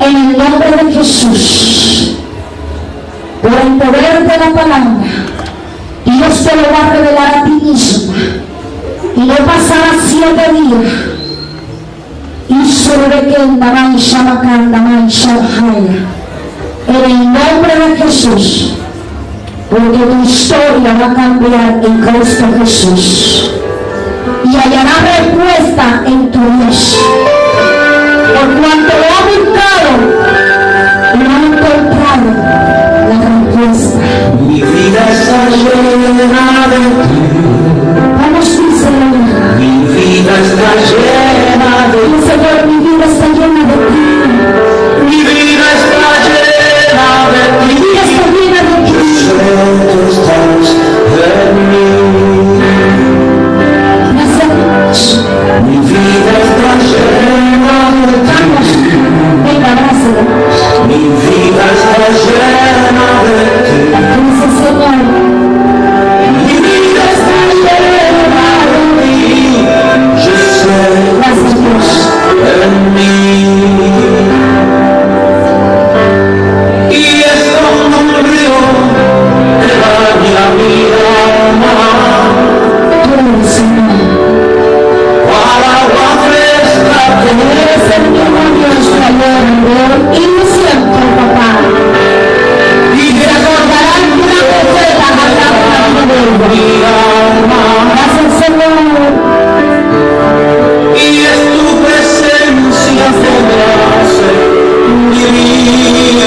En el nombre de Jesús, por el poder de la palabra, Dios te lo va a revelar a ti mismo. Y no pasará 7 días. Y sobre que andará y shabacanda y shabahaya. En el nombre de Jesús, porque tu historia va a cambiar en Cristo Jesús. Y hallará respuesta en tu Dios. Por cuanto lo ha buscado, lo ha encontrado la respuesta. Mi vida está llena de ti. Vamos, mi Señor. Mi vida está llena de ti. Señor, mi vida está llena de ti. Mi vida está llena de ti. Mi vida está llena de ti. Yo sé que estás en mí. Gracias. Mi vida está llena de ti. Vamos. Venga, gracias. Mi vida está llena de ti. Gracias, Señor. Mi vida está llena de ti. Yo sé Gracias, Dios. en mí. Y esto ocurrió que daña mi alma. Gloria, Señor. Cual agua fresca que Eres el mismo Dios que ayer, y siempre, papá. y Se acordarán de una profeta hablando de mi alma. Gracias, Señor. Y es tu presencia que me hace vivir.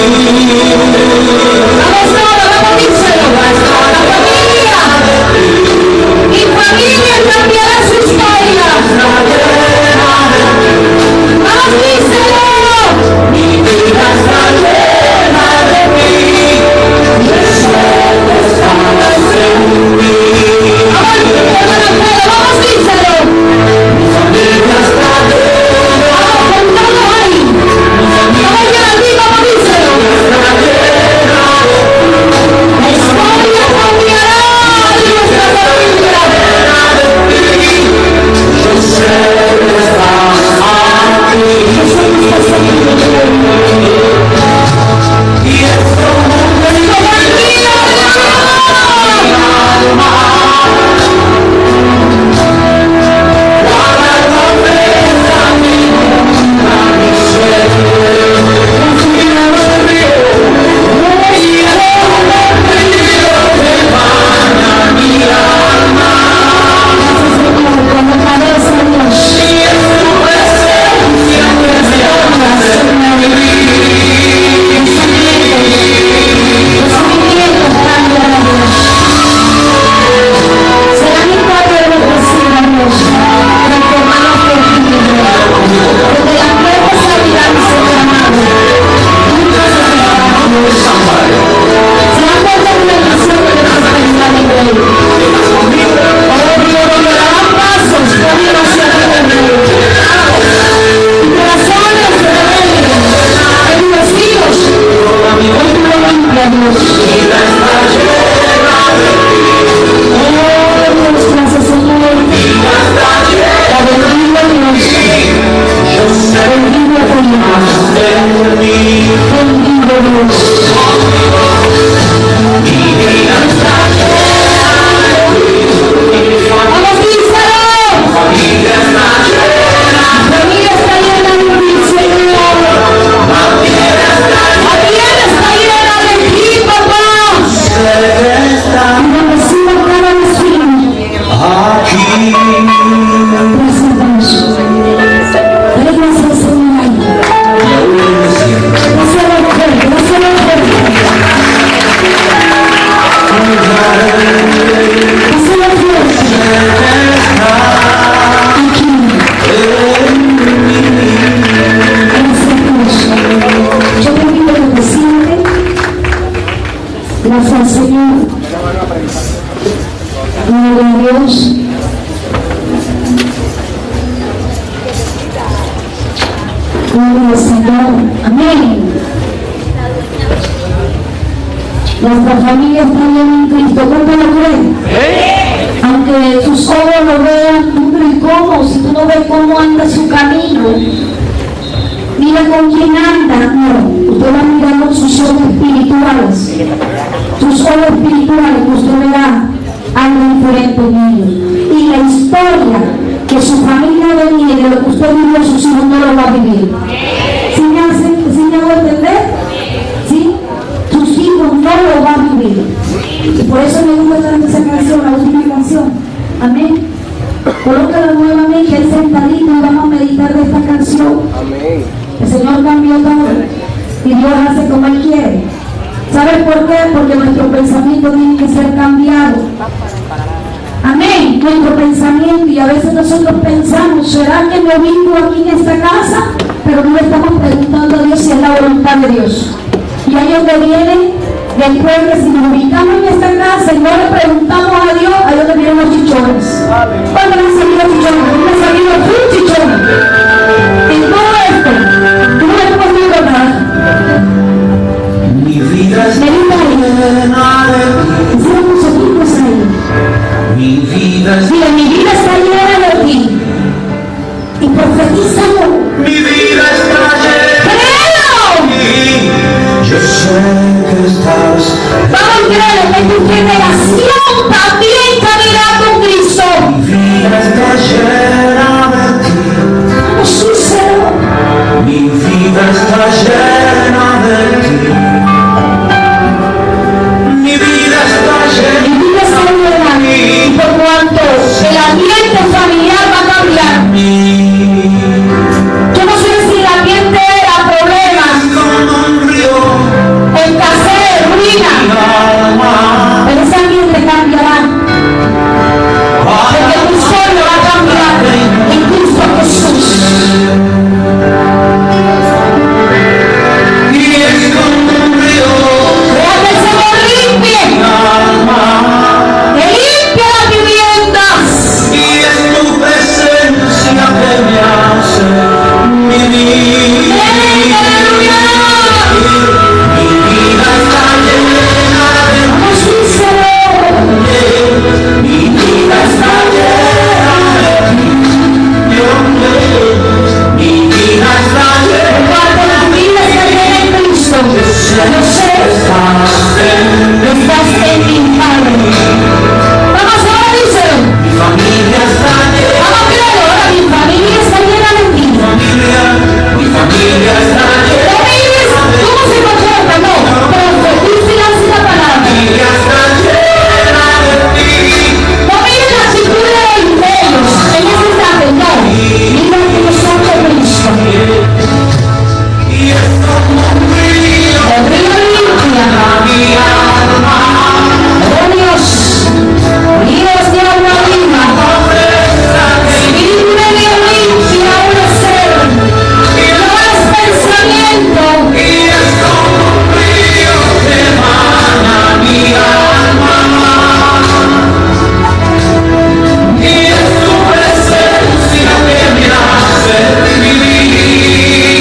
Vamos todos, vamos, díselo. La familia. Mi familia cambiará su historia. Vamos, díselo. Mi vida está llena de ti. Yo sé que estás en mí. Vamos, hermano, vamos, díselo. Mi familia está llena. Vamos con todo ahí. Vamos ya aquí, vamos, díselo. La historia cambiará de nuestra familia. Yo sé que estás aquí. Y esto Gloria al Señor. Amén. Nuestra familia está bien en Cristo. ¿Cuánto lo creen? Aunque sus ojos lo vean, hombre, ¿cómo? Si tú no ves cómo anda su camino, mira con quién anda, con sus ojos espirituales. Sus ojos espirituales, que usted verá algo diferente en ellos. Y la historia que su familia venía de lo que usted vivió, sus hijos no lo va a vivir. ¿Sí me hago entender? ¿Sí? Sus hijos no lo van a vivir. Y por eso me gusta tanto esa canción, la última canción. Amén. Colócala nuevamente ahí sentadito y vamos a meditar de esta canción. Amén. El Señor cambió todo y Dios hace como Él quiere. ¿Sabes por qué? Porque nuestro pensamiento tiene que ser cambiado. Amén. Nuestro pensamiento, y a veces nosotros pensamos, ¿será que me vivo aquí en esta casa? Pero no le estamos preguntando a Dios si es la voluntad de Dios. Y ahí donde viene, después que si nos ubicamos en esta casa y no le preguntamos a Dios, ahí donde vienen los chichones. ¿Cuándo le han salido chichones? ¿Cuándo le han salido full chichones? En todo esto, tú no le puedes decir nada. Mi vida está Medita ahí. llena de ti. Encima tus ojitos ahí. Mi vida está Dile, mi vida está llena de ti. Y profetízalo. Mi vida está llena ¡Créelo! de ti. Yo sé que estás. Vamos a creer que tu generación también caminará con Cristo. Mi vida está llena de ti. Vamos, sincero. Mi vida está llena de ti. Mi vida está Mi llena vida está llena. Y por cuanto el ambiente familiar va a cambiar. de ti. Yo no sé si el ambiente era problemas, Como un río, escasez, ruina. alma. Pero ese ambiente cambiará. Porque tu sueño va a cambiar en Cristo Jesús. Y es como un río, Deja que el Señor limpie. alma. Que limpie las viviendas. Y es tu presencia que me hace vivir. ¡Aleluya! Mi vida está llena de Vamos, sincero. ti. Mi vida está llena de ti. Mi vida está llena. Cuando la vida está llena en Cristo, yo sé que estás en mi Padre. Vamos, ahora díselo. Mi familia está llena. Vamos a creerlo. Ahora mi familia está llena de ti. Mi familia está llena. No mires cómo se comporta, no. Profetiza y lanza la palabra. Mi familia está llena de ti. No mires la actitud de ellos en ese instante, no. Mira que yo soy de Cristo. Y es como un río, El río limpia. mi alma. Oh Dios, ríos de agua viva. Espíritu de Dios limpia un ser. No es pensamiento. Y es como un río que emana mi alma. Y es tu presencia que me hace vivir.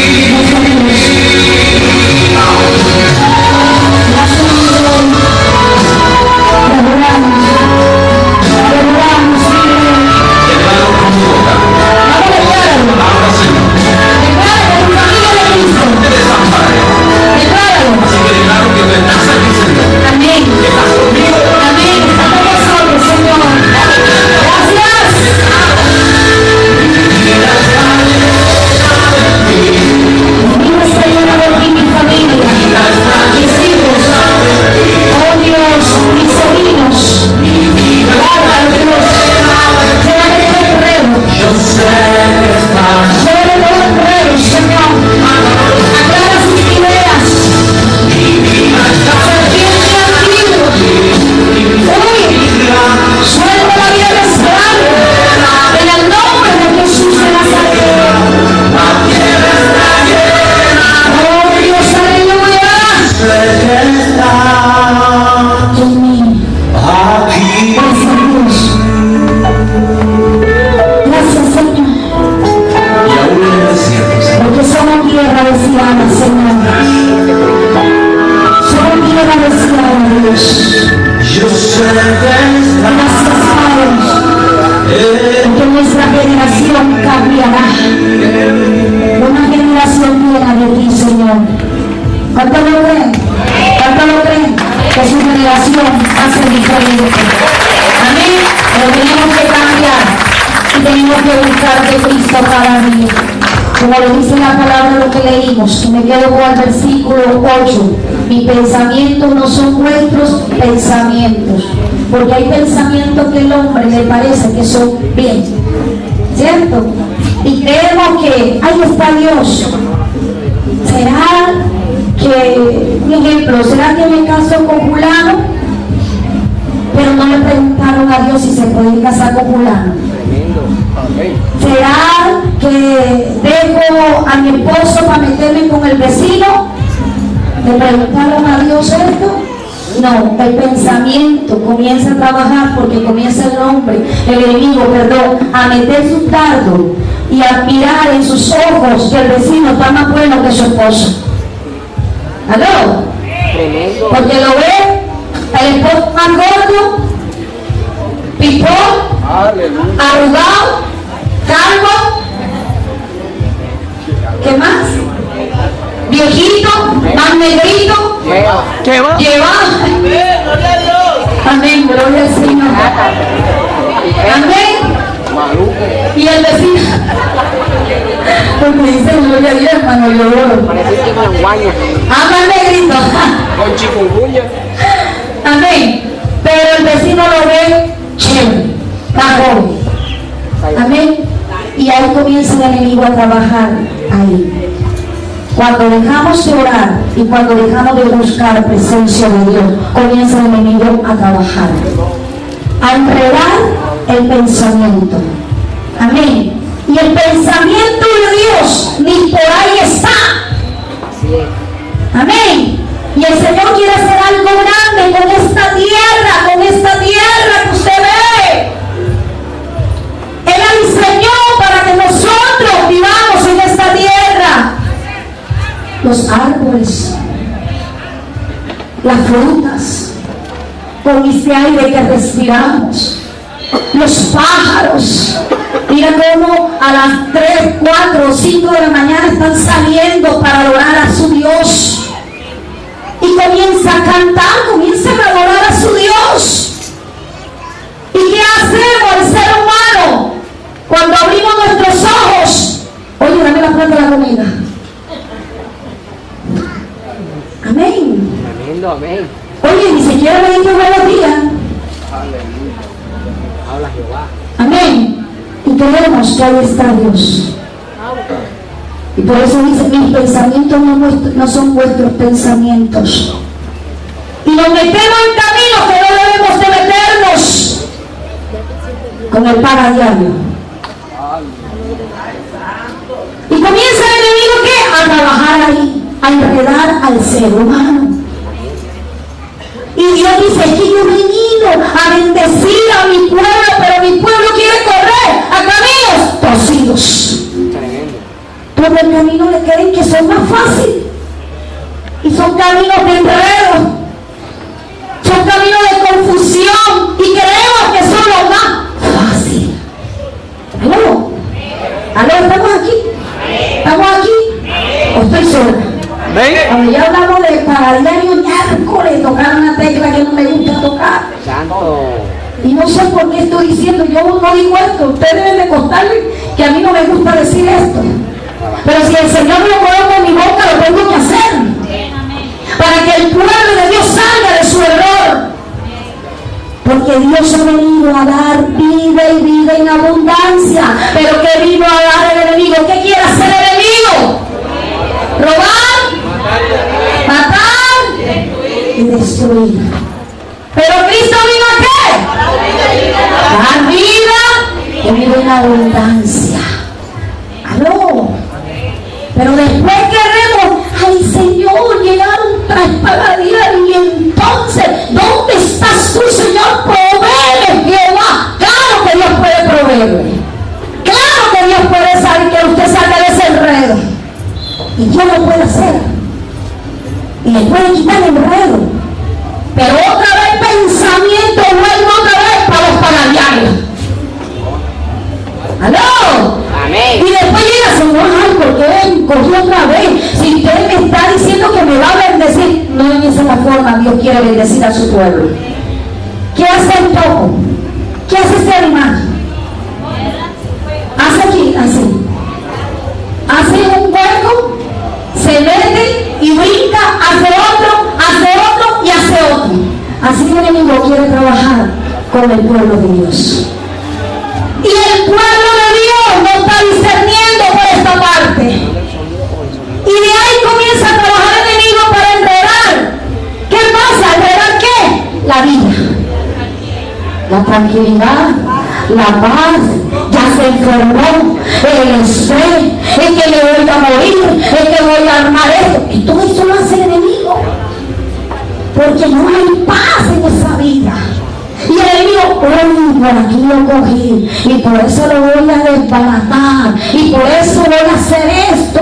para mí. Como lo dice la palabra lo que leímos, me quedo con el versículo 8. Mis pensamientos no son vuestros pensamientos, porque hay pensamientos que el hombre le parece que son bien, ¿cierto? Y creemos que ahí está Dios. ¿Será que, mi ejemplo, será que me caso con fulano? Pero no le preguntaron a Dios si se puede casar con fulano. ¿Será que dejo a mi esposo para meterme con el vecino? ¿Le preguntaron a Dios esto? No, el pensamiento comienza a trabajar porque comienza el enemigo, a meter su dardo y a mirar en sus ojos que el vecino está más bueno que su esposo. ¿Aló? Porque lo ve el esposo más gordo, pipón, arrugado, calvo, ¿qué más? Viejito, más negrito, llevado. Amén, gloria al Señor. Amén. Y el vecino, porque dice gloria a Dios, hermano, yo oro. Amén, negrito. Con chikungunya. Amén. Pero el vecino lo ve chévere, está joven. Amén. Y ahí comienza el enemigo a trabajar ahí. Cuando dejamos de orar y cuando dejamos de buscar la presencia de Dios, comienza el enemigo a trabajar, a enredar el pensamiento. Amén. Y el pensamiento de Dios ni por ahí está. Amén. Y el Señor quiere hacer algo grande con esta tierra que usted ve. Él la diseñó para que nosotros vivamos en esta tierra. Los árboles, las frutas, con este aire que respiramos, los pájaros. Mira cómo a las 3, 4, 5 de la mañana están saliendo para adorar a su Dios. Y comienza a cantar, comienzan a adorar a su Dios. ¿Y qué hacemos el ser humano cuando abrimos nuestros ojos? Oye, dame la plata de la comida. Amén. Amén. Oye, ni siquiera me dijo buenos días. Habla Jehová. Amén. Y creemos que ahí está Dios. Y por eso dice, mis pensamientos no son vuestros pensamientos. Y nos metemos en caminos que no debemos de meternos. Con el pan a diario. Y comienza el enemigo ¿qué? A trabajar ahí, a enredar al ser humano. Y Dios dice, es que yo he venido a bendecir a mi pueblo, pero mi pueblo quiere correr a caminos torcidos. Por el camino le creen que son más fáciles. Y son caminos de enredo. Son caminos de confusión. Y creemos que son los más fáciles. ¿Aló? ¿Aló? ¿Estamos aquí? ¿Estamos aquí? ¿O estoy sola? Cuando ya hablamos de para diario miércoles tocar una tecla que no me gusta tocar. Santo. Y no sé por qué estoy diciendo, yo no digo esto, ustedes deben de contarle que a mí no me gusta decir esto. Pero si el Señor lo coloca en mi boca, lo tengo que hacer. Para que el pueblo de Dios salga de su error. Porque Dios ha venido a dar vida y vida en abundancia. Pero ¿qué vino a dar el enemigo? ¿Qué quiere hacer el enemigo? Robar, matar y destruir. Pero Cristo vino a qué? Dar vida y vida en abundancia. ¡Aló! Pero después queremos, ay Señor, llegaron 3 pagas diarias y entonces, ¿dónde estás tú, Señor? Provéele, Jehová. Claro que Dios puede proveerle. Claro que Dios puede saber que usted salga de ese enredo. Y Dios lo puede hacer. Y le puede quitar el enredo. Pero otra vez pensamiento, vuelve otra vez para los pagadiarios. ¡Aló! Amén. Y después llega, Señor, ay, ¿por qué cogió otra vez? Si usted me está diciendo que me va a bendecir, no en esa forma Dios quiere bendecir a su pueblo. ¿Qué hace el topo? ¿Qué hace este animal? Hace aquí, así. con el pueblo de Dios. Y el pueblo de Dios no está discerniendo por esta parte. Y de ahí comienza a trabajar el enemigo para enredar. ¿Qué pasa? ¿Enredar qué? La vida, la tranquilidad, la paz. Ya se enfermó, el estrés, es que le voy a morir, es que voy a armar esto. Y todo eso lo hace el enemigo, porque no hay paz en esa vida. Y el enemigo, por aquí lo cogí, y por eso lo voy a desbaratar, y por eso voy a hacer esto.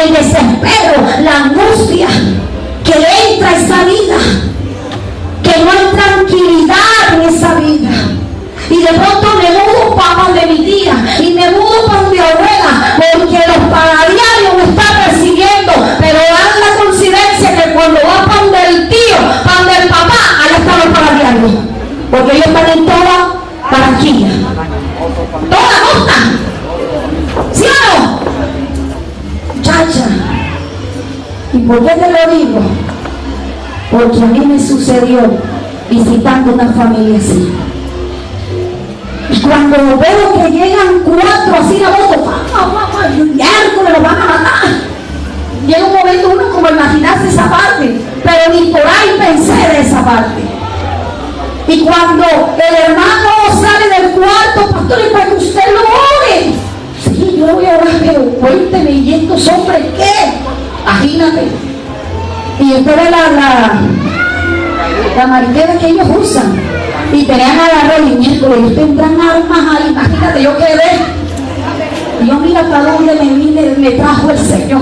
El desespero, la angustia que entra a esa vida, que no hay tranquilidad en esa vida. Y de pronto me mudo para donde mi tía, y me mudo para donde abuela, porque los paradiarios me están recibiendo. Pero dan la coincidencia que cuando va para donde el tío, para donde el papá, allá están los paradiarios, porque ellos están en toda Barranquilla, toda costa. ¿Sí o no? Muchacha, ¿y por qué te lo digo? Porque a mí me sucedió visitando una familia así. Y cuando veo que llegan 4 así la moto, miércoles los van a matar. Llega un momento uno como imaginarse esa parte, pero ni por ahí pensé de esa parte. Y cuando el hermano sale del cuarto, pastor, y para que usted lo ore. Sí, yo voy a orar, pero cuénteme, ¿y estos hombres qué? Imagínate. Y usted ve la mariquera que ellos usan. Y tenían a la rey, y ellos tendrán armas ahí. Imagínate, yo quedé. Y yo, mira para dónde me trajo el Señor.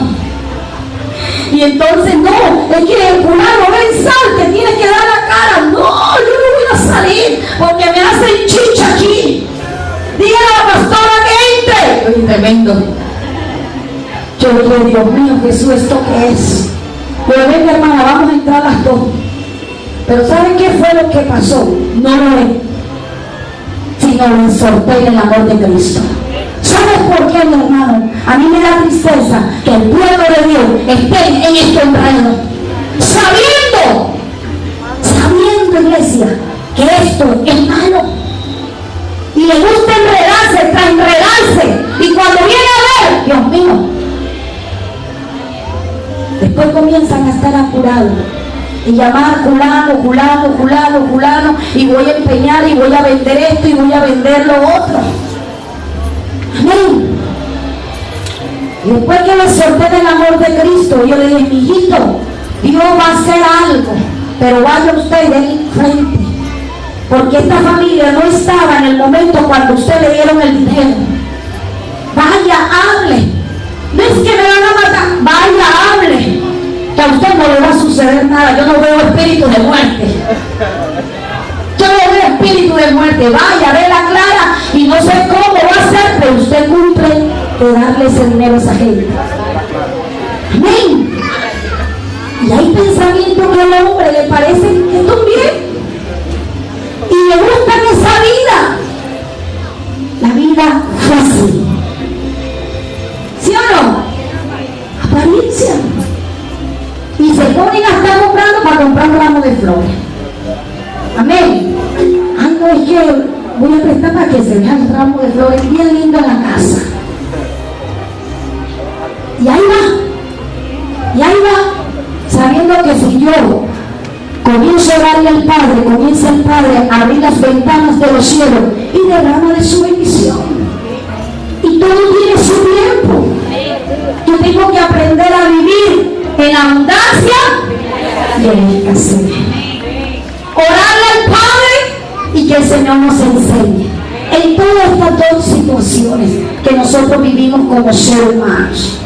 Y entonces, no, es que el fulano, ven, sal, que tienes que dar la cara. No, yo no voy a salir, porque me hacen chicha aquí. Dígale a la pastora que entre. Oye, tremendo. Yo le digo, Dios mío, Jesús, ¿esto qué es? Pero ven, hermana, vamos a entrar las dos. Pero ¿saben qué fue lo que pasó? No lo es, sino lo exhorté en el amor de Cristo. ¿Sabes por qué, mi hermano? A mí me da tristeza que el pueblo de Dios esté en este enredo, sabiendo, iglesia, que esto es malo. Y le gusta enredarse tras enredarse. Y cuando viene a ver, Dios mío, después comienzan a estar apurados y llamar fulano, y voy a empeñar, y voy a vender esto, y voy a vender lo otro. Amén. Y después que le solté del amor de Cristo, yo le dije, mijito, Dios va a hacer algo, pero vaya usted de frente, porque esta familia no estaba en el momento cuando usted le dieron el dinero. Vaya, hable. No es que me van a matar, vaya, hable, que a usted no le va a suceder nada. Yo no veo espíritu de muerte. Yo no veo espíritu de muerte. Vaya, ve la clara, y no sé cómo va a ser, pero usted cumple de darle ese dinero a esa gente. Amén. Y hay pensamientos que al hombre le parecen que están bien y le gustan esa vida, la vida fácil. ¿Sí o no? Apariencia. Y se ponen a estar comprando para comprar un ramo de flores. Amén. Ay, no, es que voy a prestar para que se vea el ramo de flores bien lindo en la casa. Y ahí va, sabiendo que si yo comienzo a darle al Padre, comienza el Padre a abrir las ventanas de los cielos y derrama de su bendición. Y todo tiene su tiempo. Yo tengo que aprender a vivir en la abundancia y en la escasez. Orarle al Padre y que el Señor nos enseñe en todas estas dos situaciones que nosotros vivimos como seres humanos.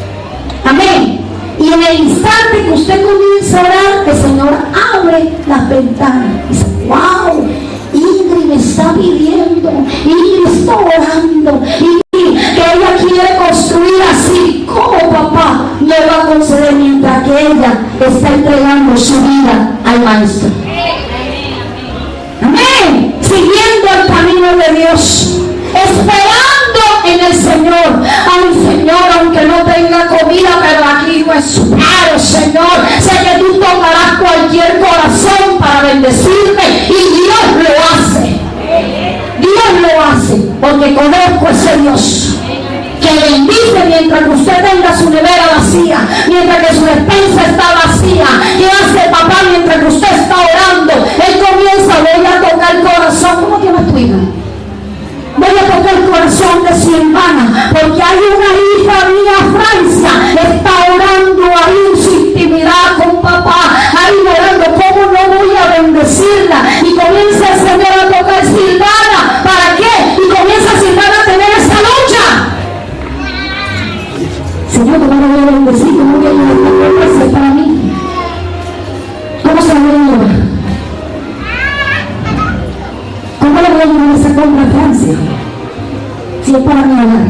Amén. Y en el instante que usted comienza a orar, el Señor abre las ventanas y dice, wow, Ingrid me está pidiendo, Ingrid está orando, y que ella quiere construir así. ¿Cómo, papá le va a conceder mientras que ella está entregando su vida al Maestro? Amén. Siguiendo el camino de Dios, esperando en el Señor. Ay, Señor, aunque no tenga comida, pero aquí no es paro, Señor. Sé que tú tocarás cualquier corazón para bendecirme, y Dios lo hace. porque conozco a ese Dios que bendice mientras que usted tenga su nevera vacía, mientras que su despensa está vacía. ¿Qué hace papá mientras que usted está orando? Él comienza, voy a tocar el corazón. ¿Cómo te llamas tu hija? Voy a tocar el corazón de su hermana, porque hay una hija mía, Francia, está orando ahí en su intimidad con papá, ahí orando. ¿Cómo no voy a bendecirla? Y comienza el Señor a tocar Silvana. ¿Para qué? Y comienza Silvana a tener esa lucha. Señor, ¿cómo lo voy a bendecir? ¿Cómo voy a llevar esta cosa para mí? ¿Cómo se lo voy a llevar? ¿Cómo le voy a llevar esa compra a Francia? Si es para mi hogar.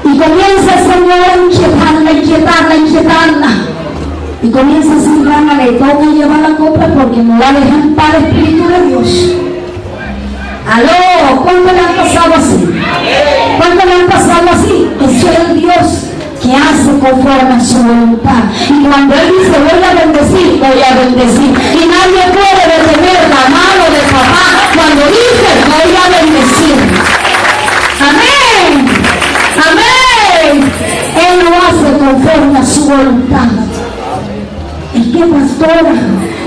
Y comienza el Señor a inquietarla. Y comienza a Silvana, le toca llevar la compra porque no la dejan para el Espíritu de Dios. Aló, ¿cuánto le han pasado así? ¿Cuánto le han pasado así? Eso es el Dios que hace conforme a su voluntad. Y cuando Él dice voy a bendecir, voy a bendecir. Y nadie puede detener la mano de papá cuando dice voy a bendecir. Amén. Amén. Él lo hace conforme a su voluntad. Es que pastora,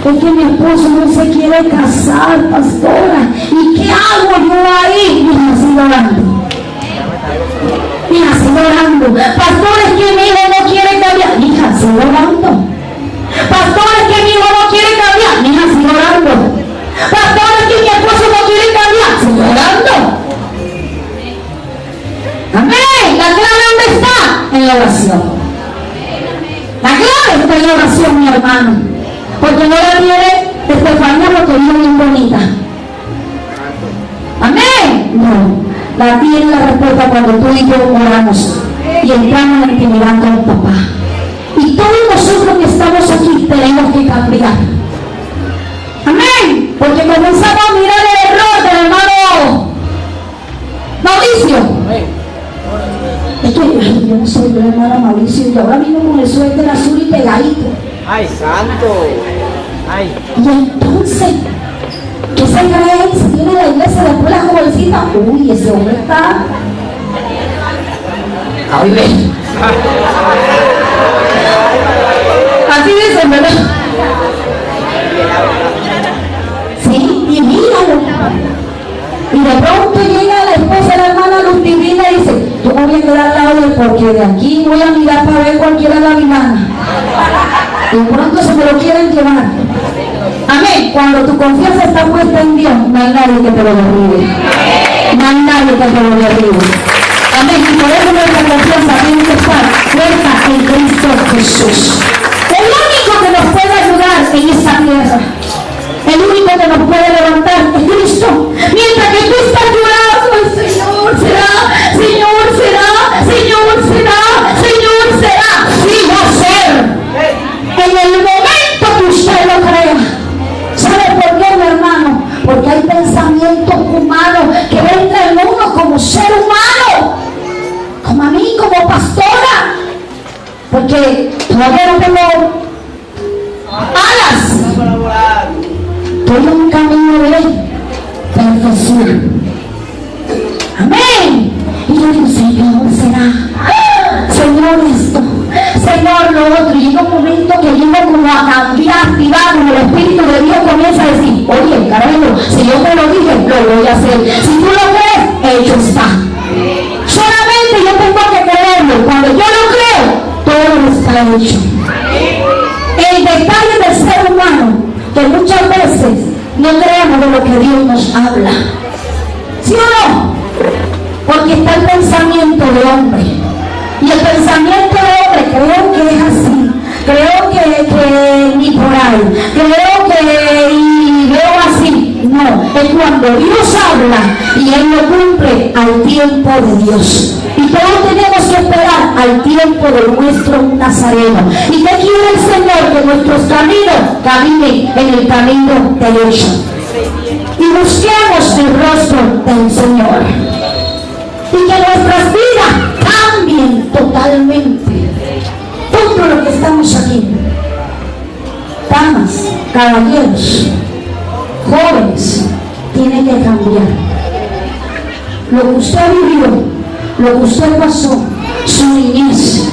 es que mi esposo no se quiere casar, pastora. ¿Y qué hago yo ahí? Mira, sigo orando. Mira, sigo orando. Pastor, es que mi hijo no quiere cambiar. Hija, sigo orando. Pastor, es que mi hijo no quiere cambiar. Mija, sigo orando. Pastor, es que mi esposo no quiere cambiar. Sigo orando. Amén. ¿La clave dónde está? En la oración. La clave está en la oración, mi hermano. Porque no la tiene Estefanía porque es muy bonita. Amén. No. La tiene la respuesta cuando tú y yo oramos y entramos en la intimidad con el papá. Y todos nosotros que estamos aquí tenemos que cambiar. Amén. Porque comenzamos a mirar el error del hermano Mauricio. Es que yo no soy de la hermana Mauricio y ahora mismo con el suéter azul y pegadito. ¡Ay, santo! ¡Ay! Y entonces, ¿qué se cree? Se tiene la iglesia después la jovencita. Uy, ese hombre está. Ay, ven. Así dicen, ¿verdad? Sí, y míralo. Y de pronto llega la esposa de la hermana Luz Divina y dice, yo me voy a quedar al lado de él porque de aquí voy a mirar para ver cualquiera de la vilana. Y de pronto se me lo quieren llevar. Amén. Cuando tu confianza está puesta en Dios, no hay nadie que te lo derribe. No hay nadie que te lo derribe. Amén. Y por eso nuestra confianza tiene que estar puesta en Cristo Jesús. El único que nos puede ayudar en esta tierra, el único que nos puede levantar es Cristo. Mientras que tú estás llorando, el Señor será, Señor será, Señor será, Señor será. Sí va a ser. En el momento que usted lo crea. ¿Sabe por qué, mi hermano? Porque hay pensamientos humanos que entran en uno como ser humano, como a mí, como pastora, porque todavía no tengo alas, estoy en un camino de perfección. Amén. Y yo digo, Señor, será, Señor esto, Señor lo otro. Y llega un momento que llego como a cambiar, activar, como el Espíritu de Dios comienza a decir, oye, carajo, si yo te lo dije, lo voy a hacer. Si tú lo crees, hecho está. Solamente yo tengo que creerlo. Cuando yo lo creo, todo está hecho. El detalle del ser humano, que muchas veces no creemos de lo que Dios nos habla. ¿Sí o no? Porque está el pensamiento de hombre. Y el pensamiento de hombre creo que es así. Creo que ni por ahí. Creo que y veo así. No, es cuando Dios habla y Él lo cumple al tiempo de Dios. Y todos tenemos que esperar al tiempo de nuestro Nazareno. ¿Y qué quiere el Señor? Que nuestros caminos caminen en el camino derecho. Y busquemos el rostro del Señor. Y que nuestras vidas cambien totalmente. Todos los que estamos aquí, damas, caballeros, jóvenes, tienen que cambiar. lo que usted vivió, lo que usted pasó, su niñez,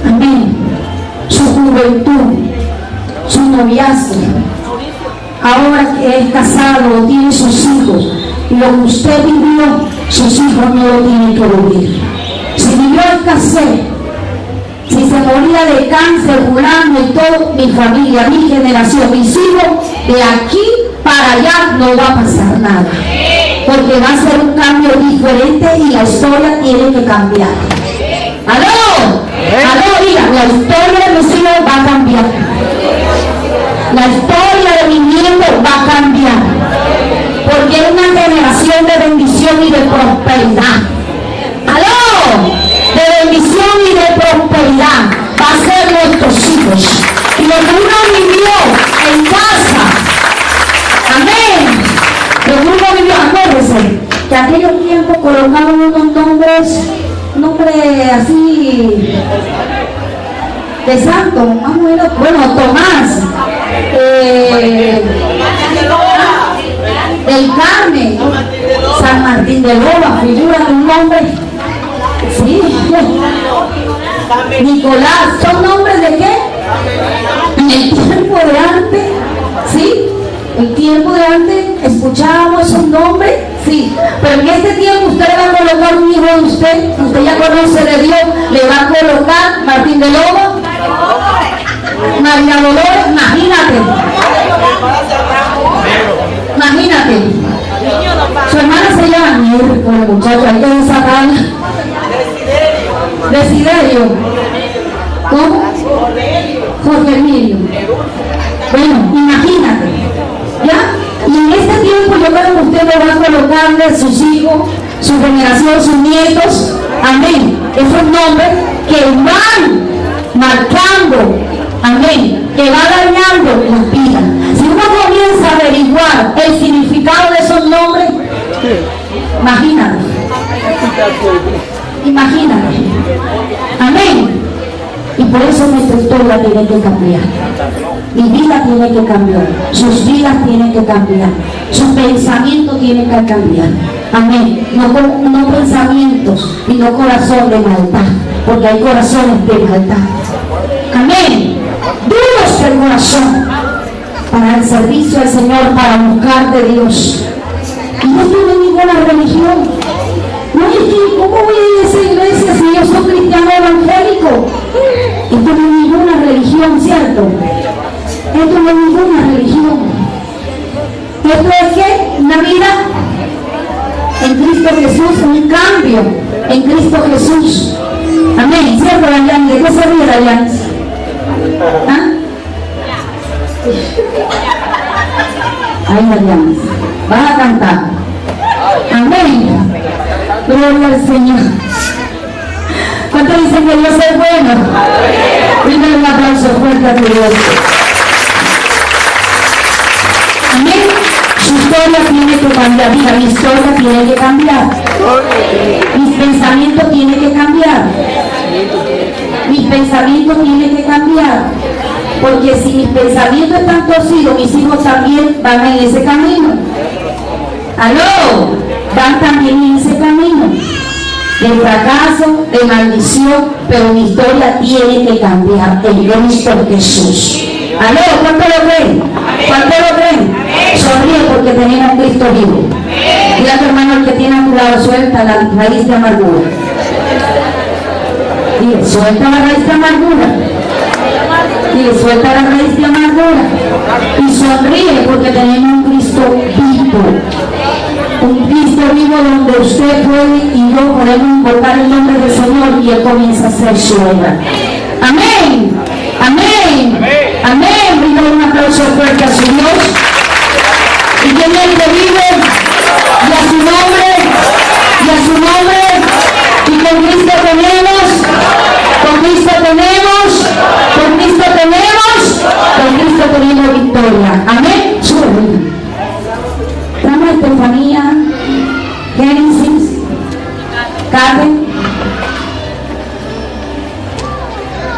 amén, su juventud, su noviazgo, ahora que es casado, tiene sus hijos, y lo que usted vivió, sus hijos no lo tienen que vivir. Si vivió escasez, si se moría de cáncer, fulano y todo, mi familia, mi generación, mis hijos, de aquí para allá no va a pasar nada, porque va a ser un cambio diferente y la historia tiene que cambiar. ¡Aló! ¡Aló! Diga, la historia de mis hijos va a cambiar. La historia de mi nieto va a cambiar, porque es una generación de bendición y de prosperidad. ¡Aló! De bendición y de prosperidad va a ser nuestros hijos. Y lo que uno vivió en casa, amén, lo que uno vivió, acuérdense que aquellos tiempos colocaban unos nombres así de santo, más o menos, bueno, Tomás, del Carmen, San Martín de Loba, figura de un nombre, sí, Nicolás, ¿son nombres de qué? En el tiempo de antes, ¿sí? El tiempo de antes escuchábamos esos nombres, sí, pero en este tiempo usted le va a colocar un hijo de usted ya conoce de Dios, le va a colocar Martín de Loba, María Dolores, imagínate, su hermana se llama, con el muchacho, hay que sacarla, Desiderio, ¿cómo? Jorge Emilio. Bueno, imagínate, ¿ya? Y en este tiempo yo creo que usted le va a colocarle sus hijos, su generación, sus nietos, amén, esos nombres que van marcando, amén, que va dañando las vidas. Si uno comienza a averiguar el significado de esos nombres, imagínate, amén. Y por eso nuestra historia tiene que cambiar. Mi vida tiene que cambiar. Sus vidas tienen que cambiar. Su pensamiento tiene que cambiar. Amén. No pensamientos y no corazón de maldad. Porque hay corazones de maldad. Amén. Duros el corazón para el servicio al Señor, para buscar de Dios. Y no tiene ninguna religión. No, es que, ¿cómo voy a ir a esa iglesia si yo soy cristiano evangélico? Esto no es ninguna religión, ¿cierto? Esto no es ninguna religión. Esto es que una vida en Cristo Jesús, un cambio en Cristo Jesús. Amén, ¿cierto, Dayan? ¿De qué se ríe, Dayan? ¿Ah? Ay, Dayan, vas a cantar. Amén. Gloria al Señor. ¿Cuántos dicen que Dios es bueno? Dime un aplauso fuerte a tu Dios. Amén. Su historia tiene que cambiar. Mira, mi historia tiene que cambiar. Mis pensamientos tienen que cambiar. Mis pensamientos tienen que cambiar. Porque si mis pensamientos están torcidos, mis hijos también van en ese camino. ¡Aló! Van también en ese camino de fracaso, de maldición, pero mi historia tiene que cambiar en Cristo Jesús. ¿Aló? ¿Cuánto lo creen? ¿Cuánto lo creen? Sonríe porque tenemos a Cristo vivo. Mira a tu hermano, el que tiene a tu lado, suelta la raíz de amargura. Dile, suelta la raíz de amargura. Dile, suelta la raíz de amargura. Y sonríe porque tenemos un Cristo vivo. Un Cristo vivo donde usted puede y yo podemos invocar el nombre del Señor y Él comienza a hacer su obra. Amén. Amén. Amén. Brindamos un aplauso fuerte a su Dios. Y que Él que vive y a su nombre, y a su nombre. Y con Cristo tenemos, con Cristo tenemos, con Cristo tenemos, con Cristo tenemos victoria. Amén. Sube. Trama Estefanía, Génesis, Carmen.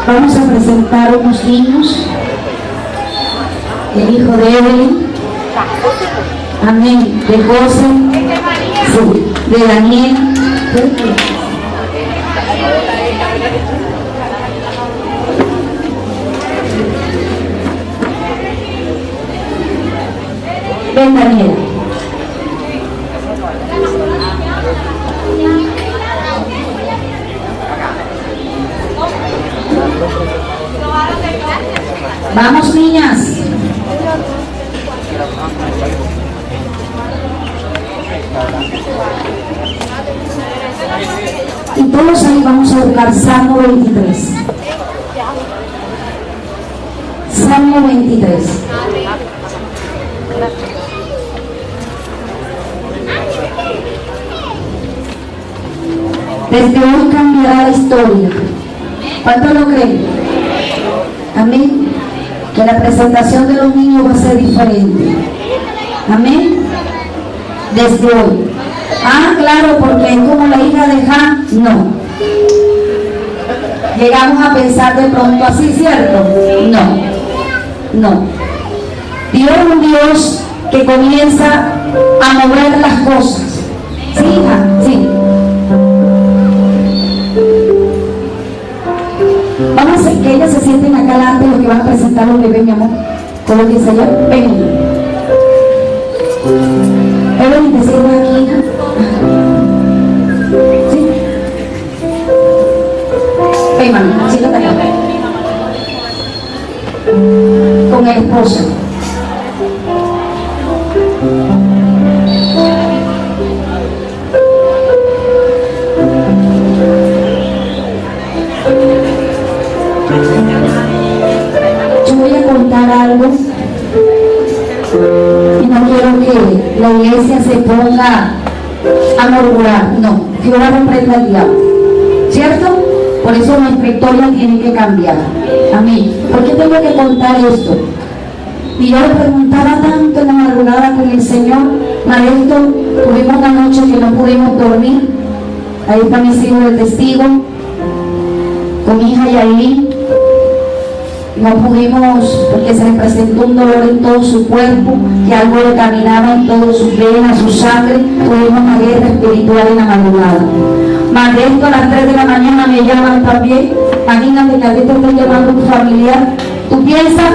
Vamos a presentar unos niños. El hijo de Evelyn. Amén. De José, Sí, de Daniel. Ven, Daniel. Vamos, niñas. Y todos ahí vamos a buscar Salmo 23. Salmo 23. Desde hoy cambiará la historia. ¿Cuántos lo creen? Amén. Que la presentación de los niños va a ser diferente. Amén. Desde hoy. Ah, claro, porque es como la hija de Han. No. Llegamos a pensar de pronto así, ¿cierto? No. Dios es un Dios que comienza a mover las cosas. ¿Sí, hija? Sí. Vamos a hacer que ellas se sienten acá adelante, los que van a presentar los bebés, mi amor. Colóquense allá. Ven. Evelyn, ¿te sirves aquí, hija? ¿Sí? Ven, mami, siéntate acá. Con el esposo. Yo voy a contar algo y no quiero que la iglesia se ponga a murmurar. No, Jehová reprenda al diablo, ¿cierto? Por eso nuestra historia tiene que cambiar. Amén. ¿Por qué tengo que contar esto? Y yo le preguntaba tanto en la madrugada con el Señor. Maestro, tuvimos una noche que no pudimos dormir. Ahí está mi hijo de testigo, con mi hija Yailin. No pudimos, porque se le presentó un dolor en todo su cuerpo, que algo le caminaba en todas sus venas, su sangre. Tuvimos una guerra espiritual en la madrugada. Más de esto, a las 3 de la mañana me llaman también. Imagínate que a ti te están llamando un familiar. Tú piensas,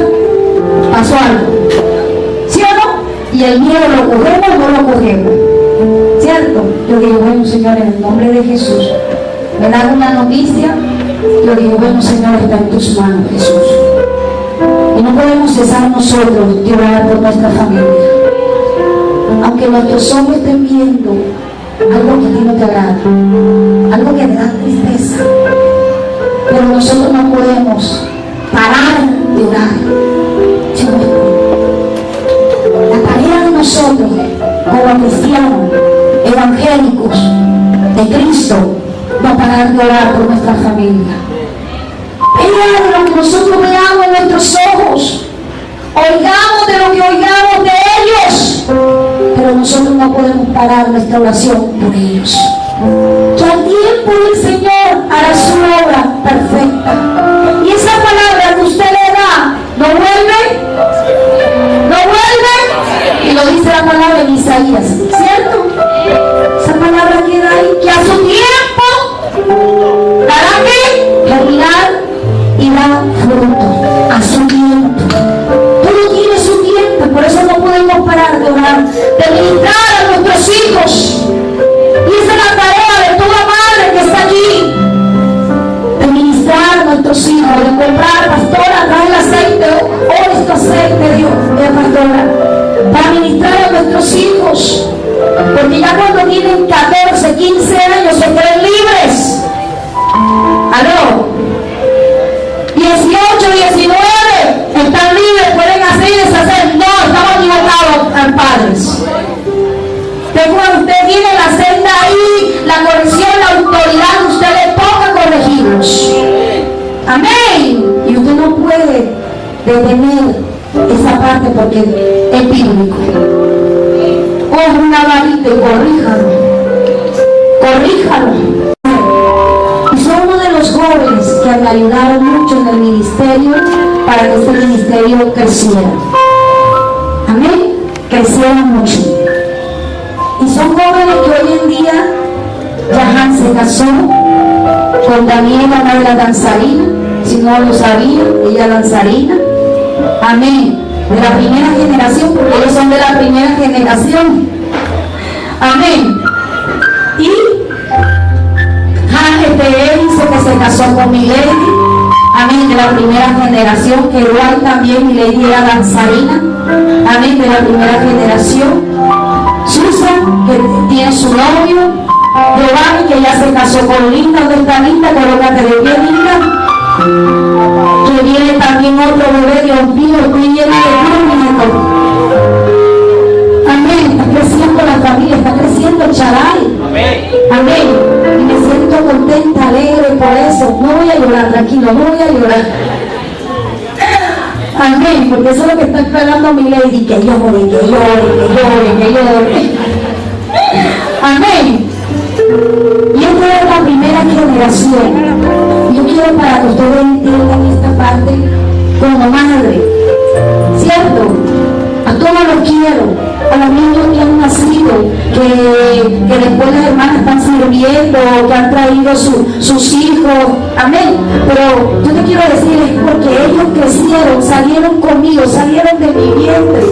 pasó algo, ¿sí o no? Y el miedo, ¿lo cogemos o no lo cogemos? ¿Cierto? Yo digo, bueno, Señor, en el nombre de Jesús, me dan una noticia. Yo digo, bueno, Señor, está en tus manos, Jesús. Y no podemos cesar nosotros de orar por nuestra familia. Aunque nuestros ojos estén viendo algo que a ti no te agrada, algo que te da tristeza, pero nosotros no podemos parar de orar. La tarea de nosotros, como cristianos, evangélicos de Cristo, no parar de orar por nuestra familia. Vea de lo que nosotros veamos en nuestros ojos, oigamos de lo que oigamos de ellos, pero nosotros no podemos parar nuestra oración por ellos. Que al tiempo del Señor hará su obra perfecta. Y esa palabra que usted le da, ¿no vuelve? Y lo dice la palabra en Isaías, ¿cierto? Esa palabra queda ahí, que a su tiempo dará que germinar y dar fruto. A su tiempo. Todo tiene su tiempo, por eso no podemos parar de orar, de ministrar a nuestros hijos. Y esa es la tarea de toda madre que está aquí, de ministrar a nuestros hijos, de comprar, pastora, trae el aceite, o este aceite, Dios, pastora, para ministrar a nuestros hijos, porque ya cuando tienen 14, 15 años se creen libres. ¿Aló? 18, 19, están libres, pueden hacer y deshacer. No, estamos equivocados, padres. Que cuando usted tiene la senda ahí, la corrección, la autoridad, usted le toca corregirlos. Amén. Y usted no puede detener esa parte porque es bíblico. Coge una varita y corríjalo. Y son uno de los jóvenes que me ayudaron mucho en el ministerio para que este ministerio creciera. Amén. Creciera mucho. Y son jóvenes que hoy en día, Yahan se casó con Daniela, una de las danzarinas, si no lo sabía, ella danzarina. Amén. De la primera generación, porque ellos son de la primera generación. Amén. Y él dice que se casó con Milady. Amén, de la primera generación, que igual también Milady era danzarina. Amén, de la primera generación. Susan, que tiene su novio. Giovanni, que ya se casó con Linda. ¿Dónde está Linda? Colócate de pie, Linda. Que viene también otro bebé, Dios mío, estoy llena de nietos. Amén, está creciendo la familia, está creciendo Charay. Amén. Y me siento contenta, alegre por eso. No voy a llorar, tranquilo, no voy a llorar. Amén, porque eso es lo que está esperando mi Lady, que llore, que llore, que llore, que llore. Amén. Y esta es la primera generación. Yo quiero para que ustedes entiendan esta parte como madre, ¿cierto? A todos los quiero. A los niños que han nacido, que después las hermanas están sirviendo, que han traído sus hijos, amén. Pero yo te quiero decir, es porque ellos crecieron, salieron conmigo, salieron de mi vientre,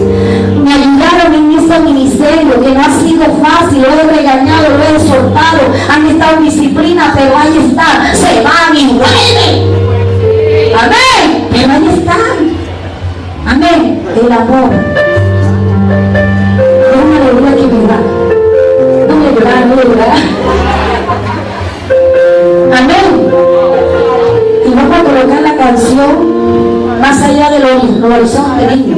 me ayudaron en este ministerio, que no ha sido fácil, lo he regañado, lo he exhortado, han estado en disciplina, pero ahí están, se van y vuelven, amén, pero ahí están, amén, el amor. Es una alegría que me da. No me llorar, no me llorar. Amén. Y vamos a colocar la canción Más allá del horizonte, niño.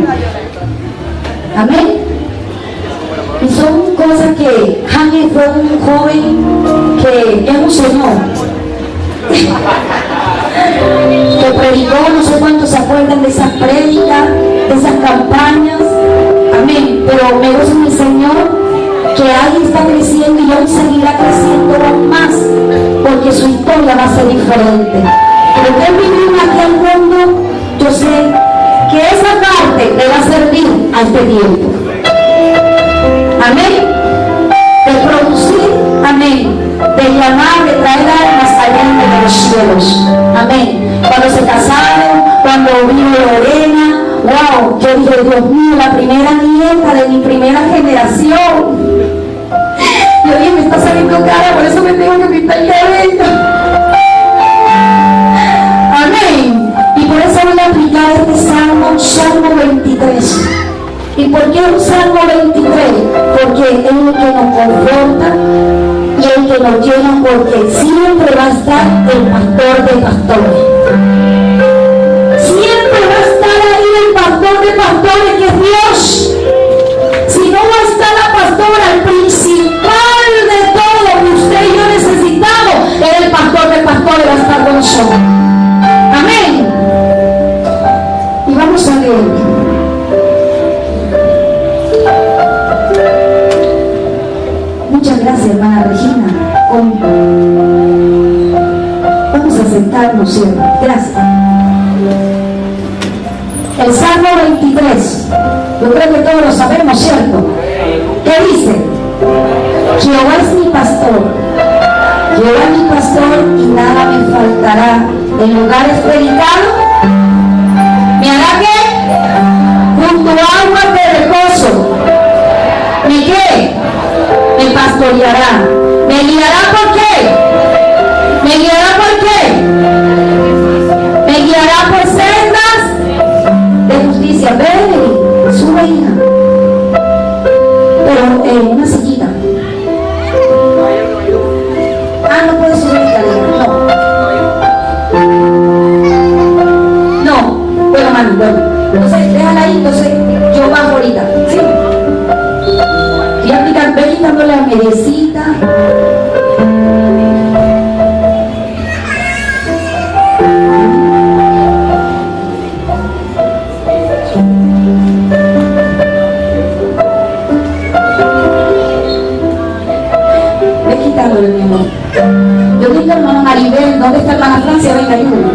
Amén. Y son cosas que Jaime fue un joven que es un señor. Que predicó, no sé cuántos se acuerdan de esas prédicas, de esas campañas. Amén, pero me gozo en el Señor que ahí está creciendo y aún seguirá creciendo aún más, porque su historia va a ser diferente. Pero que él vino aquí al mundo, yo sé que esa parte le va a servir a este tiempo. Amén. De producir, amén. De llamar, de traer almas allá de los cielos. Amén. Cuando se casaron, cuando vino Lorena, wow, yo dije, Dios mío, la primera nieta de mi primera generación. Yo dije, me está saliendo cara, por eso me tengo que pintar el cabello. Amén. Y por eso voy a aplicar este salmo, Salmo 23. ¿Y por qué un Salmo 23? Porque es el que nos confronta y el que nos llena, porque siempre va a estar el pastor de pastores. Siempre va a estar ahí el pastor de pastores, que es Dios. Si no va a estar la pastora, el principal de todo que usted y yo necesitamos, es el pastor de pastores, va a estar con nosotros. Amén. Y vamos a leer. Muchas gracias, hermana Regina. Vamos a sentarnos, ¿cierto? Gracias. El Salmo 23, yo creo que todos lo sabemos, ¿cierto? ¿Qué dice? Jehová es mi pastor, Jehová es mi pastor y nada me faltará. En lugares delicados, ¿me hará qué? Junto a aguas de reposo. ¿Me qué? Me pastoreará. ¿Me guiará por qué? ¿Me guiará por qué? ¿Me guiará por sendas de justicia? Ven, sube, hija. Pero una sillita. No puede subir escalera. No. Bueno, mami, bueno. Entonces, déjala ahí, entonces yo bajo ahorita. ¿Sí? Y aplicar, ven quitándole la mediecita. Ven quitándole, mi amor. Yo digo, hermana Maribel, ¿dónde está hermana Francia? Venga, ayúdame.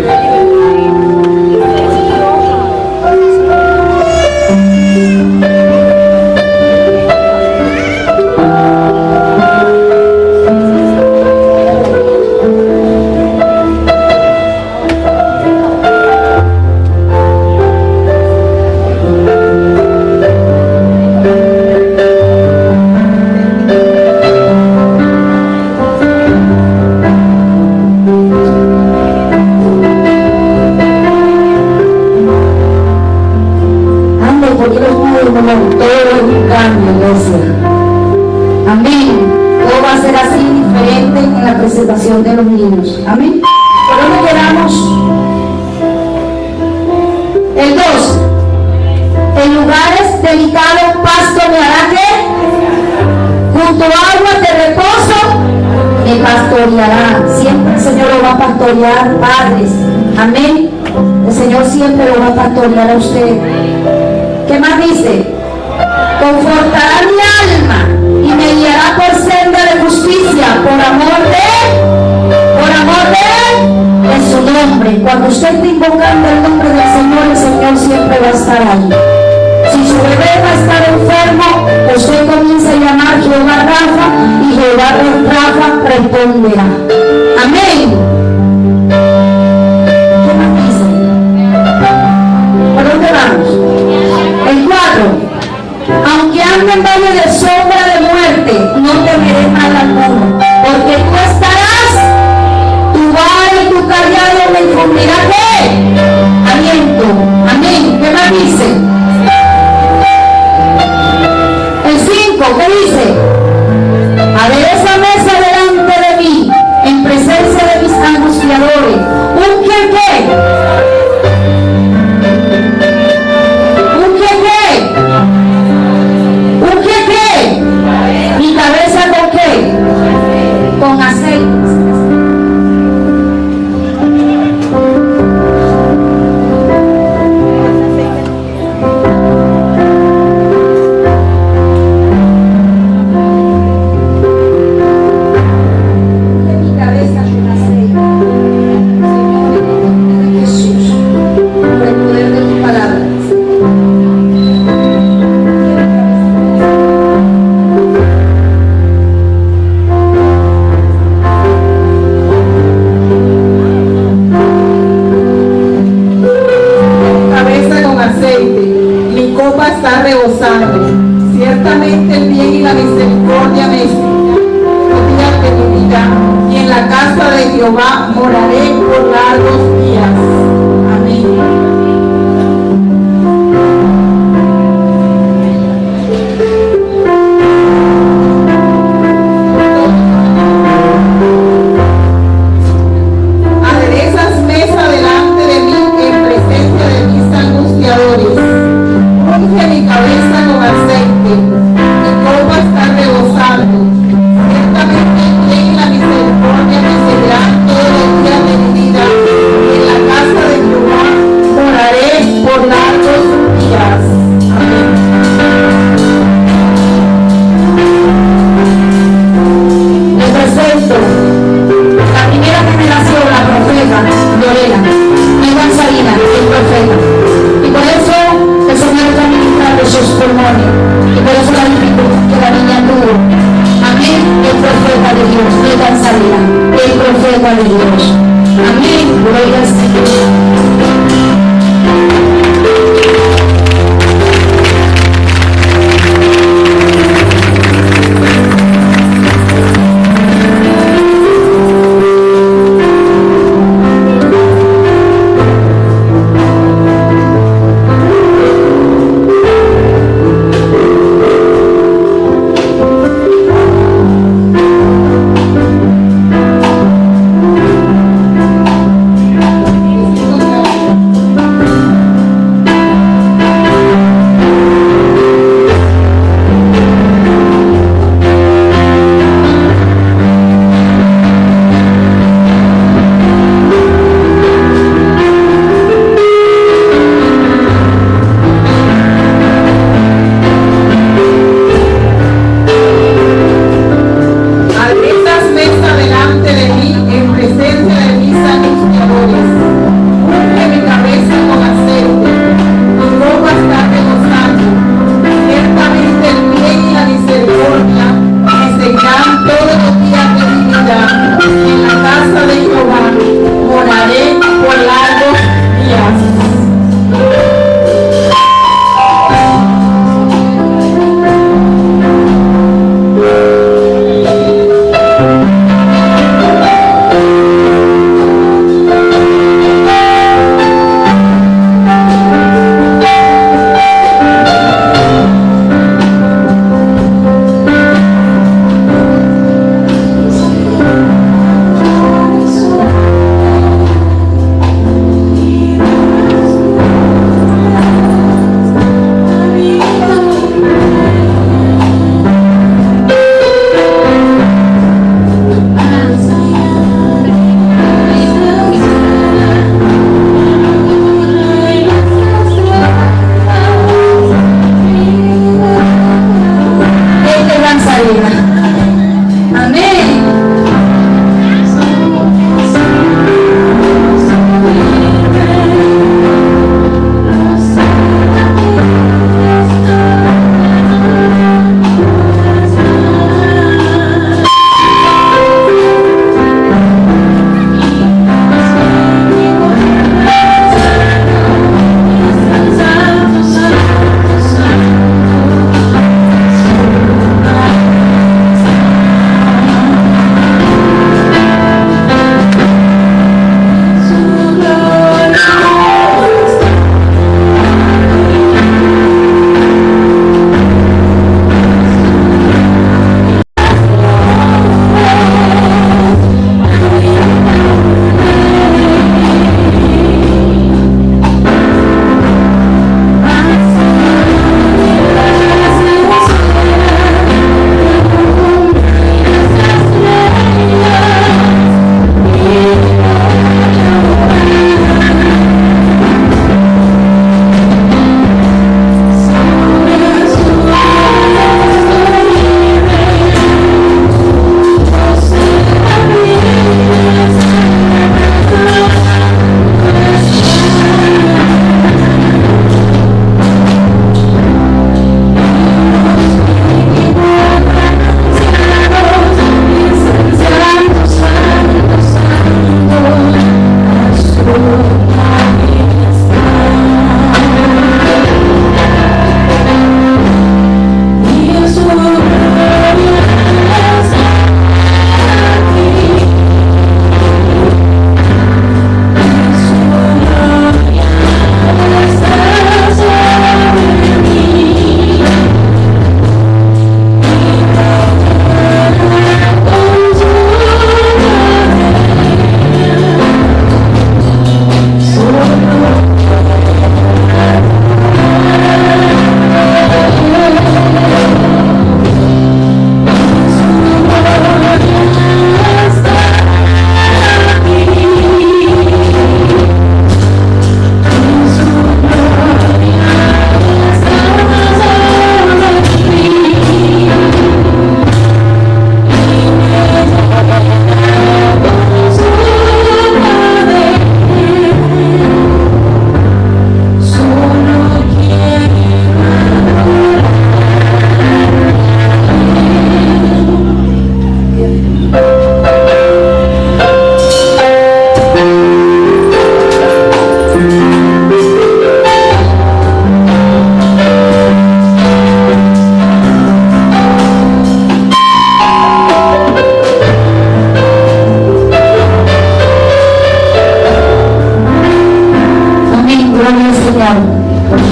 la preservación de los niños. Amén. ¿Por dónde quedamos? El 2. En lugares delicados pasto me hará que junto a aguas de reposo me pastoreará. Siempre el Señor lo va a pastorear, padres. Amén. El Señor siempre lo va a pastorear a usted. ¿Qué más dice? Confortará mi alma y me guiará por senda de justicia por amor de su nombre. Cuando usted esté invocando el nombre del Señor, el Señor siempre va a estar ahí. Si su bebé va a estar enfermo, usted comienza a llamar Jehová Rafa y Jehová Rafa responderá. Amén. ¿Qué más dice? ¿Por dónde vamos? El 4. Aunque ande en valle de sombra de muerte, no temeré mal alguno, porque tú estarás, tu vara y tu callado me infundirá ¿qué? Aliento. Amén. ¿Qué más dice? El 5, ¿qué dice? Adereza mesa delante de mí, en presencia de mis angustiadores. ¿Un qué? ¿Mi cabeza con qué? Con aceite. Mi cabeza con aceite. Jesús, por el poder de tu palabra. Está rebosando. Ciertamente el bien y la misericordia me siguen los días de mi vida, y en la casa de Jehová moraré por largos días. Amén. Aderezas mesa delante de mí en presencia de mis angustiadores. Unge mi cabeza con aceite, mi copa está rebosando. Ciertamente el bien y la misericordia me seguirán todos los días de mi vida, y en la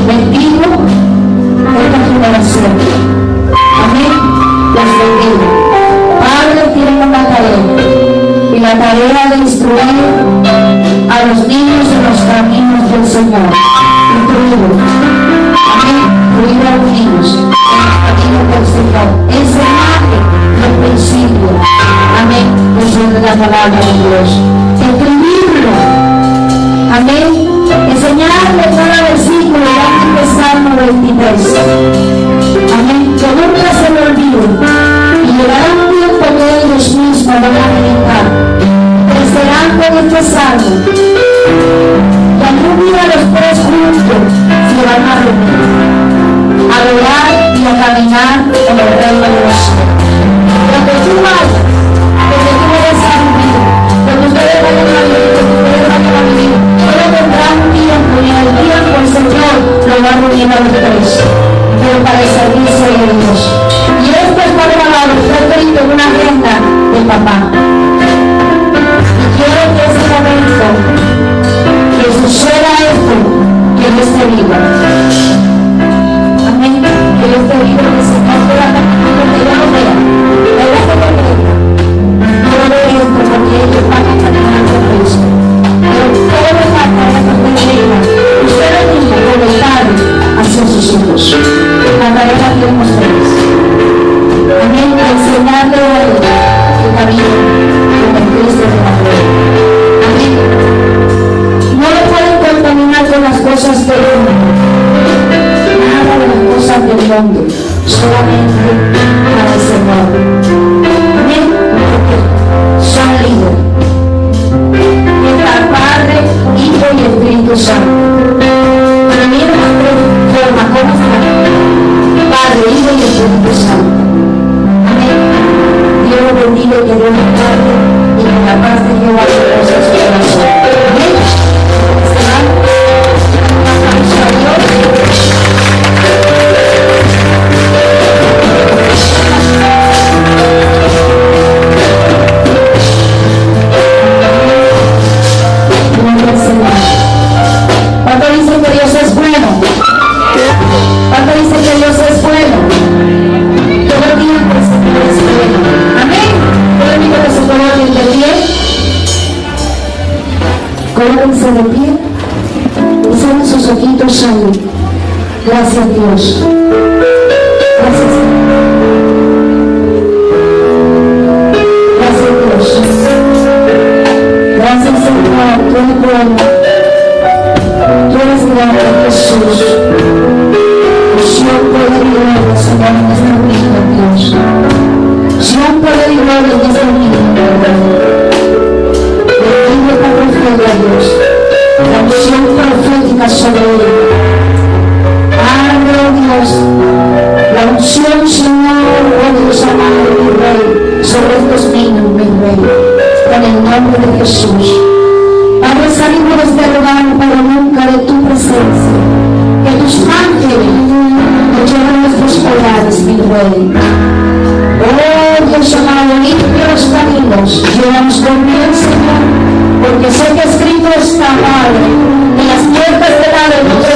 Bendigo esta generación. Amén. Los bendigo. Padre, tienen una tarea. Y la tarea de instruir a los niños en los caminos del Señor. Instruirlos. Amén. Instruir a los niños en los caminos del Señor. Enseñarles los principios. Amén. Eso es la palabra de Dios. Escribirlo. Amén. Enseñarle cada versículo del Salmo 23. Amén. Que nunca se lo olvide. Y llegará un tiempo que ellos mismos van a meditar. Crecerán con este salmo. Y algún día los tres juntos se van a reunir. A adorar y a caminar en el reino de Dios. Donde tú vayas, donde tú vayas a vivir, donde ustedes vayan a vivir, donde ustedes vayan a vivir, todo tendrá un tiempo y en el tiempo el Señor lo va a reunir a los tres, pero para el servicio de Dios. Y esto está grabado, está escrito en una agenda de papá. Y quiero que ese momento, que suceda esto, que Dios te viva. Amén. Que Dios te viva, que se cante la canción que yo no vea. ¿Verdad que no vea? Yo veo esto porque ellos van a caminar con Cristo. Pero todo me falta es que ustedes digan, ustedes mismos conectados hacia sus hijos. La tarea la tienen ustedes. Amén. Enseñarle a ellos el camino con el Cristo de la fe. Amén. No le pueden contaminar con las cosas del mundo. Nada de las cosas del mundo. Solamente para el Señor. Amén. Porque son líderes. Está Padre, Hijo y Espíritu Santo. Pero miren las tres formas, ¿cómo están? Padre, Hijo y Espíritu Santo. Amén. Dios los bendiga y que Dios los guarde y que la paz de Jehová repose en su corazón. Amén. ¿Cuánto dicen que Dios es bueno? ¿Cuánto dicen que Dios es bueno? Todo el tiempo el Señor es bueno. Amén. Yo le digo que se coloquen de pie. Colóquense de pie. Y cierren sus ojitos ahí. Gracias Dios. Gracias Señor. Gracias Dios. Gracias Señor. Tú eres bueno. Tú eres grande Jesús. Sion, poder y gloria, Señor, en esta vida, Dios. Sion, poder y gloria en esta vida, bendiga esta profeta, Dios. La unción profética sobre él. Padre Dios, la unción, Señor, oh Dios amado, mi Rey, sobre estos niños, mi Rey, en el nombre de Jesús. Padre, salimos de este lugar, pero nunca de tu presencia. Que tus ángeles nos lleven nuestros hogares, mi Rey. Oh Dios amado, limpia los caminos, llévanos con bien, Señor, porque sé que escrito está, Padre, en las puertas del Hades no te